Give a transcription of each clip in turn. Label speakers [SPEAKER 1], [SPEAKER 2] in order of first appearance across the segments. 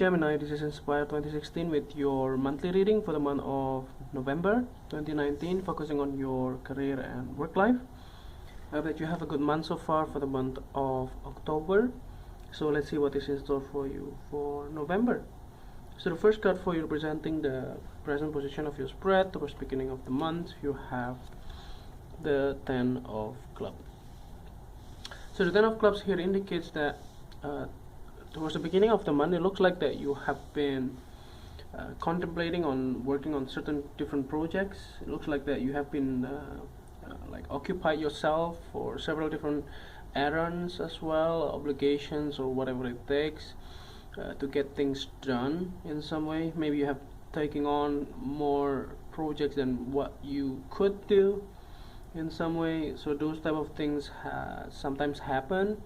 [SPEAKER 1] Gemini, this is Inspire 2016 with your monthly reading for the month of November 2019, focusing on your career and work life. I hope that you have a good month so far for the month of October. So let's see what is in store for you for November. So the first card for you representing the present position of your spread towards beginning of the month, you have the 10 of clubs. So the 10 of clubs here indicates that towards the beginning of the month, it looks like that you have been contemplating on working on certain different projects. It looks like that you have been like occupied yourself for several different errands as well, obligations or whatever it takes to get things done in some way. Maybe you have taken on more projects than what you could do in some way. So those type of things sometimes happen,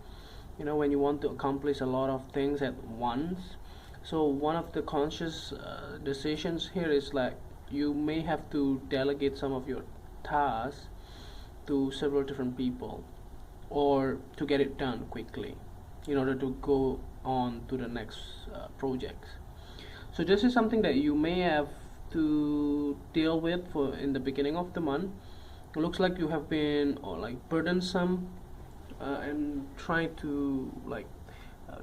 [SPEAKER 1] you know, when you want to accomplish a lot of things at once. So one of the conscious decisions here is like you may have to delegate some of your tasks to several different people, or to get it done quickly in order to go on to the next projects. So this is something that you may have to deal with for in the beginning of the month. It looks like you have been like burdensome and trying to like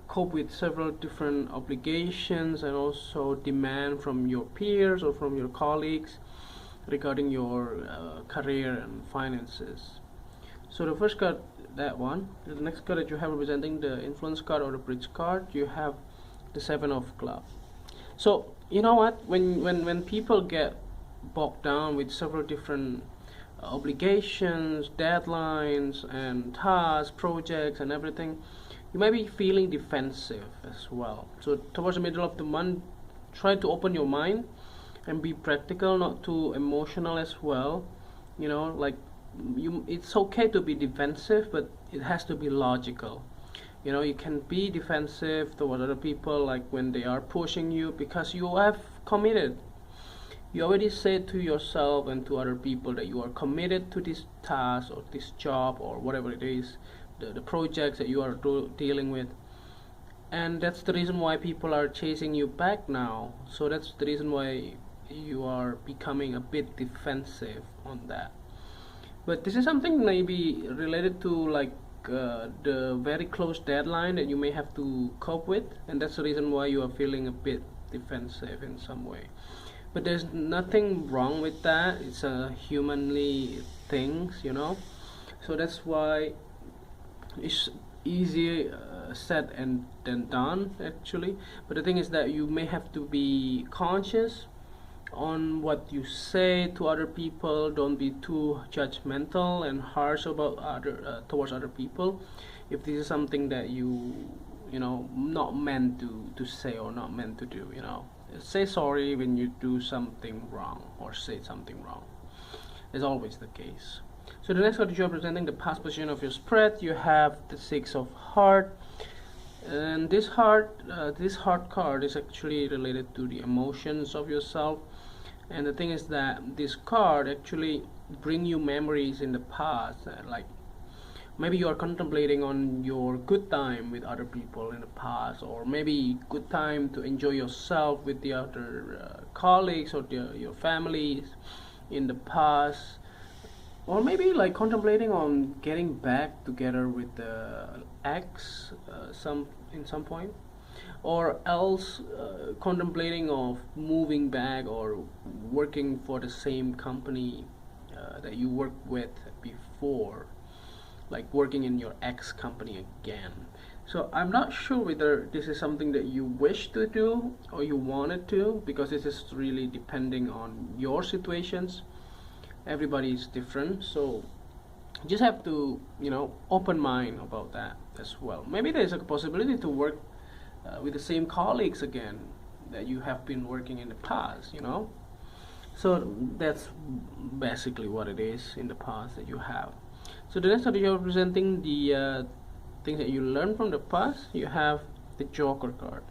[SPEAKER 1] cope with several different obligations and also demand from your peers or from your colleagues regarding your career and finances. So the first card, that one. The next card that you have representing the influence card or the bridge card, you have the 7 of clubs. So you know what, when people get bogged down with several different obligations, deadlines and tasks, projects and everything, you might be feeling defensive as well. So towards the middle of the month, try to open your mind and be practical, not too emotional as well. You know, like it's okay to be defensive, but it has to be logical. You know, you can be defensive toward other people, like when they are pushing you, because you have committed. You already said to yourself and to other people that you are committed to this task or this job or whatever it is, the projects that you are dealing with. And that's the reason why people are chasing you back now. So that's the reason why you are becoming a bit defensive on that. But this is something maybe related to like the very close deadline that you may have to cope with, and that's the reason why you are feeling a bit defensive in some way. But there's nothing wrong with that. It's a humanly things, you know. So that's why it's easy said and then done actually. But the thing is that you may have to be conscious on what you say to other people. Don't be too judgmental and harsh about towards other people if this is something that you know, not meant to say or not meant to do. You know, say sorry when you do something wrong or say something wrong. It's always the case. So the next card you are presenting the past position of your spread, you have the 6 of heart. And this heart card is actually related to the emotions of yourself. And the thing is that this card actually bring you memories in the past, like maybe you are contemplating on your good time with other people in the past, or maybe good time to enjoy yourself with the other colleagues or your families in the past, or maybe like contemplating on getting back together with the ex in some point, or else contemplating of moving back or working for the same company that you worked with before, like working in your ex company again. So I'm not sure whether this is something that you wish to do or you wanted to, because this is really depending on your situations. Everybody is different, so you just have to, you know, open mind about that as well. Maybe there's a possibility to work with the same colleagues again that you have been working in the past, you know. So that's basically what it is in the past that you have. So the next time you're presenting the things that you learned from the past, you have the Joker card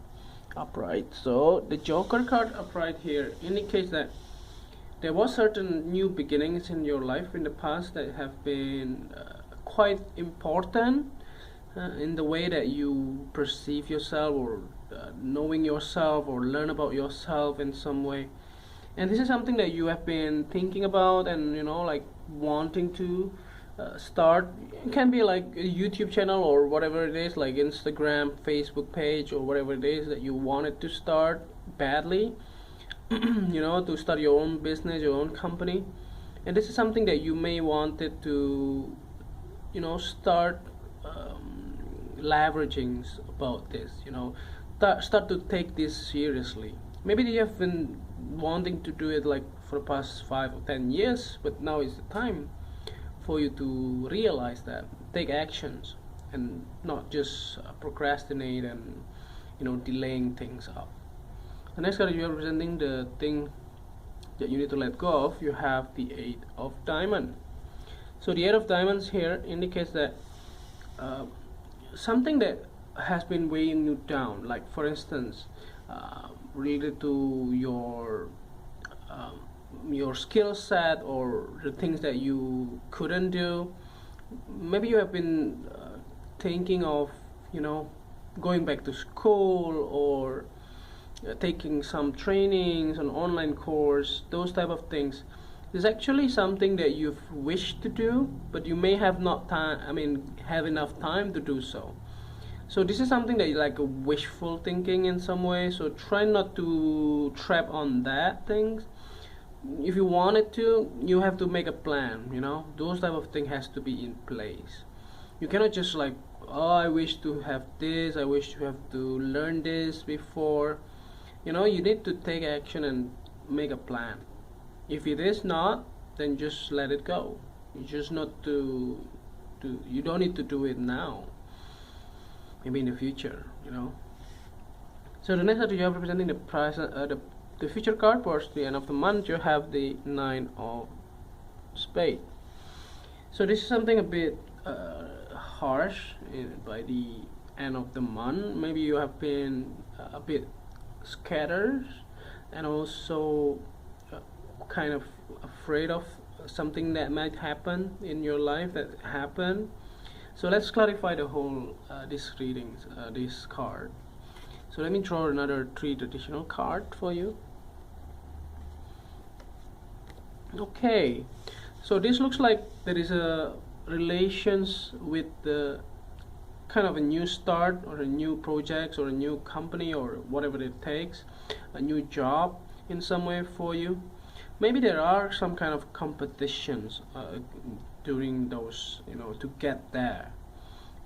[SPEAKER 1] upright. So the Joker card upright here indicates that there was certain new beginnings in your life in the past that have been quite important in the way that you perceive yourself, or knowing yourself or learn about yourself in some way. And this is something that you have been thinking about and like wanting to start. It can be like a YouTube channel or whatever it is, like Instagram, Facebook page, or whatever it is that you wanted to start badly. To start your own business, your own company. And this is something that you may wanted to start leveraging about this. Start to take this seriously. Maybe you have been wanting to do it like for the past 5 or 10 years, but now is the time for you to realize that, take actions, and not just procrastinate and delaying things up. The next card, you are representing the thing that you need to let go of. You have the 8 of Diamonds. So the 8 of Diamonds here indicates that something that has been weighing you down, like for instance related to your skill set or the things that you couldn't do. Maybe you have been thinking of going back to school or taking some trainings, an online course, those type of things. It's actually something that you've wished to do, but you may have not have enough time to do so. So this is something that is like a wishful thinking in some way. So try not to trap on that things. If you want it to, you have to make a plan. Those type of thing has to be in place. You cannot just like, oh, I wish to have this, I wish to have to learn this before. You need to take action and make a plan. If it is not, then just let it go. You just not to you don't need to do it now. Maybe in the future. So the next card you have representing the present, the future card towards the end of the month. You have the 9 of Spades. So this is something a bit harsh by the end of the month. Maybe you have been a bit scattered and also kind of afraid of something that might happen in your life that happened. So let's clarify the whole this readings, this card. So let me draw another 3 traditional card for you. Okay, so this looks like there is a relations with the kind of a new start or a new project or a new company or whatever it takes, a new job in some way for you. Maybe there are some kind of competitions during those, to get there.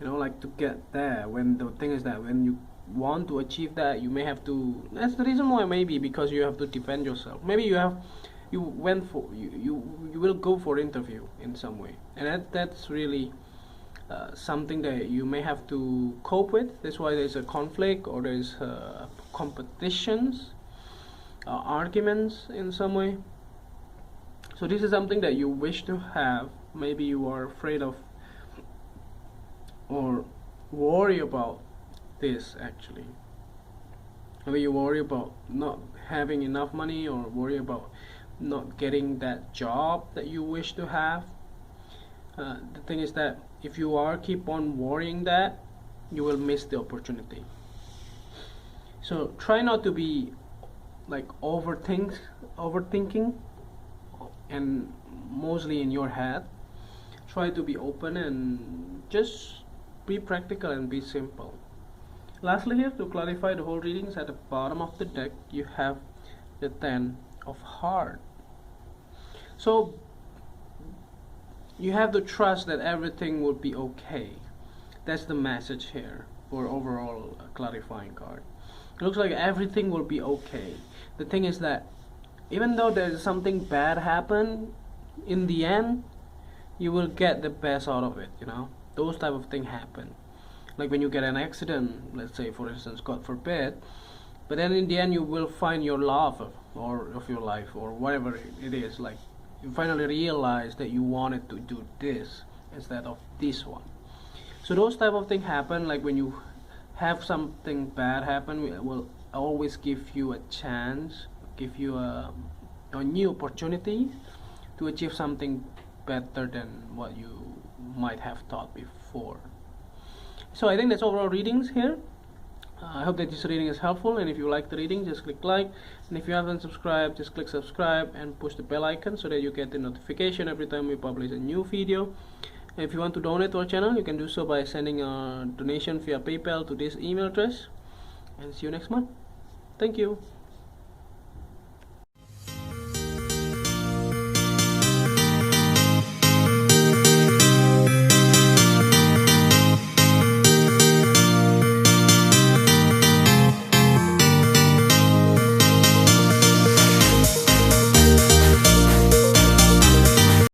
[SPEAKER 1] Like to get there. When the thing is that when you want to achieve that, you may have to. That's the reason why. Maybe because you have to defend yourself. Maybe you will go for interview in some way, and that's really something that you may have to cope with. That's why there's a conflict or there's competitions, arguments in some way. So this is something that you wish to have. Maybe you are afraid of or worry about this actually. Maybe you worry about not having enough money or worry about not getting that job that you wish to have. The thing is that if you keep on worrying that, you will miss the opportunity. So try not to be like overthinking and mostly in your head. Try to be open and just be practical and be simple. Lastly, here to clarify the whole readings, at the bottom of the deck you have the 10 of Hearts. So you have to trust that everything will be okay. That's the message here for overall clarifying card. It looks like everything will be okay. The thing is that even though there's something bad happen, in the end you will get the best out of it. Those type of things happen. Like when you get an accident, let's say for instance, God forbid, but then in the end you will find your love of your life or whatever it is. Like you finally realize that you wanted to do this instead of this one. So those type of things happen. Like when you have something bad happen, it will always give you a chance, give you a new opportunity to achieve something better than what you might have thought before. So I think that's overall readings here. I hope that this reading is helpful, and if you like the reading, just click like, and if you haven't subscribed, just click subscribe and push the bell icon so that you get the notification every time we publish a new video. And if you want to donate to our channel, you can do so by sending a donation via PayPal to this email address. And see you next month. Thank you.